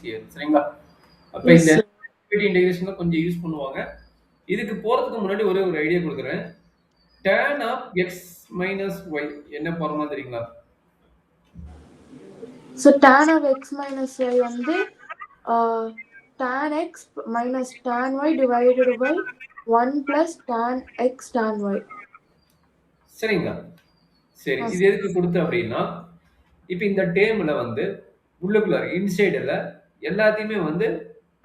ஈஸியா சரிங்களா? அப்ப Yes, இந்த sir. லிமிட் இன்டகிரேஷன் கொஞ்சம் யூஸ் பண்ணுவாங்க. இதுக்கு போறதுக்கு முன்னாடி ஒரே ஒரு ஐடியா குடுக்குறேன். tan of x minus y என்ன ஃபார்முலா தெரியுங்களா? So tan of x minus y வந்து tan x minus tan y divided by 1 plus tan x tan y. சரிங்களா? சரி. Yes. இது எதுக்கு குடுத்தேன் அப்டின்னா, இப்ப இந்த டேர்ம்ல வந்து உள்ளுக்குள்ள இன்சைடுல எல்லாத்தையுமே வந்து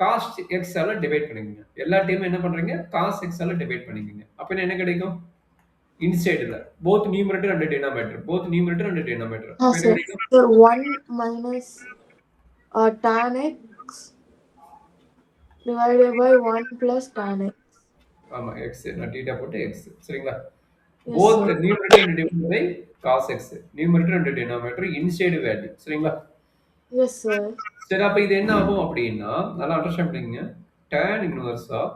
cos x ஆல டிவைட் பண்ணிக்கங்க. எல்லா டேர்மும் என்ன பண்றீங்க? cos x ஆல டிவைட் பண்ணிக்கங்க. அப்ப என்ன கிடைக்கும்? இன்சைடுல both numerator and denominator. Both numerator and denominator. அப்ப என்ன Sir. கிடைக்கும்? So 1 minus tan x divided by 1 plus tan x. ஆமா x நான் தீட்டா போட்டு x சரிங்களா? Yes, both sir. Numerator and divided by cos x. Numerator and denominator inside value சரிங்களா? Yes, sir. சரி அப்ப இது என்ன ஆகும் அப்டின்னா, நல்லா அண்டர்ஸ்டாண்ட் பண்ணிக்கங்க. tan இன்வெர்ஸ் ஆஃப்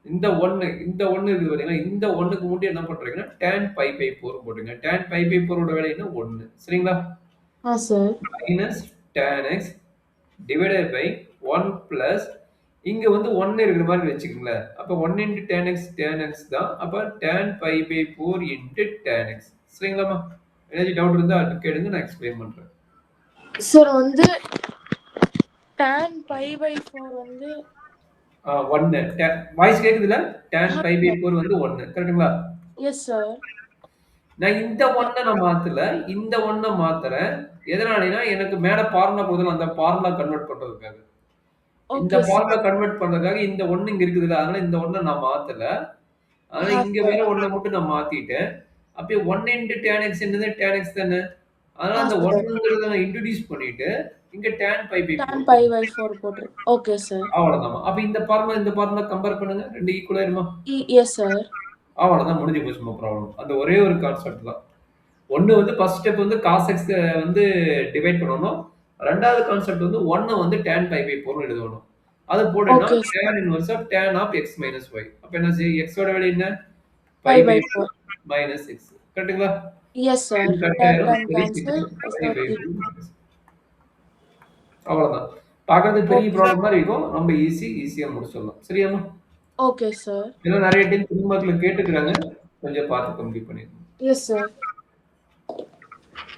இந்த 1 இருக்குது பாத்தீங்களா? இந்த 1க்கு மட்டும் என்ன பண்றீங்கன்னா tan pi by 4 போடுங்க. tan pi by 4 ஓட வேல்யூ என்ன 1 சரிங்களா? Sir. Minus tan x divided by 1 plus இங்க வந்து 1 இருக்கிற மாதிரி வச்சுக்கோங்களேன். அப்ப 1 into tan x தான். அப்ப tan pi by 4 into tan x. சரிங்களாம்மா? ஏதாச்சும் டவுட் இருந்தா கேளுங்க நான் எக்ஸ்பிளைன் பண்றேன். Sir வந்து tan pi by 4 வந்து 1 வாய்ஸ் கேக்குதுல? tan pi by 4 வந்து 1 கரெக்ட்டுங்களா? Yes, sir. நான் இந்த 1 நான் மாத்தல. இந்த 1 மாத்துறேன். எதனாலனா எனக்கு மேல ஃபார்முலா குடுத்தல அந்த ஃபார்முலா கன்வெர்ட் பண்றதுக்காக. இந்த Okay, sir. ஃபார்முலா கன்வெர்ட் பண்றதுக்காக இந்த 1 இங்க இருக்குதுல்ல. அதனால இந்த 1 நான் மாத்தல. ஆனா இங்க sir. வேற 1 மட்டும் நான் மாத்திட்டேன். அப்ப 1 into tan x என்னது tan x தானே. அதனால அந்த sir. 1ங்கிறத நான் இன்ட்ரோடியூஸ் பண்ணிட்டு இங்க tan pi by 4 tan pi by 4 போட்டு. Okay, sir. அவ்வளவுதான். அப்ப இந்த ஃபார்முலா கம்பேர் பண்ணுங்க. 2 ஈக்குவல் ஆயிருமா? Yes, sir. அவ்வளவுதான் முடிஞ்சு போச்சு நோ ப்ராப்ளம். அந்த ஒரே ஒரு கான்செப்ட் தான். ஒண்ணு வந்து ஃபர்ஸ்ட் ஸ்டெப் வந்து cos x வந்து டிவைட் பண்ணனும். இரண்டாவது கான்செப்ட் வந்து 1 வந்து tan pi by 4 ன்னு எழுதணும். அது போட்டேன்னா Okay, sir. tan inverse of tan of x minus y. அப்ப என்ன செய்யும்? x ஓட வேல்யூ என்ன? pi by 4. minus x. கரெக்ட்டுங்களா? Yes, sir. இது கரெக்ட் That ஆயிரும். can cancel. pi by Sir. 2 அவ்வளவுதான். பார்க்கிறது பெரிய ப்ராப்ளம் மாதிரி இருக்கும். ரொம்ப ஈஸியா முடிச்சிடலாம். சரியாம்மா? Okay, sir. ஏன்னா நிறைய டைம் 3 மார்க்ல கேட்டுக்கிறாங்க. கொஞ்சம் பார்த்து கம்ப்ளீட் பண்ணிடுங்க. Yes, sir.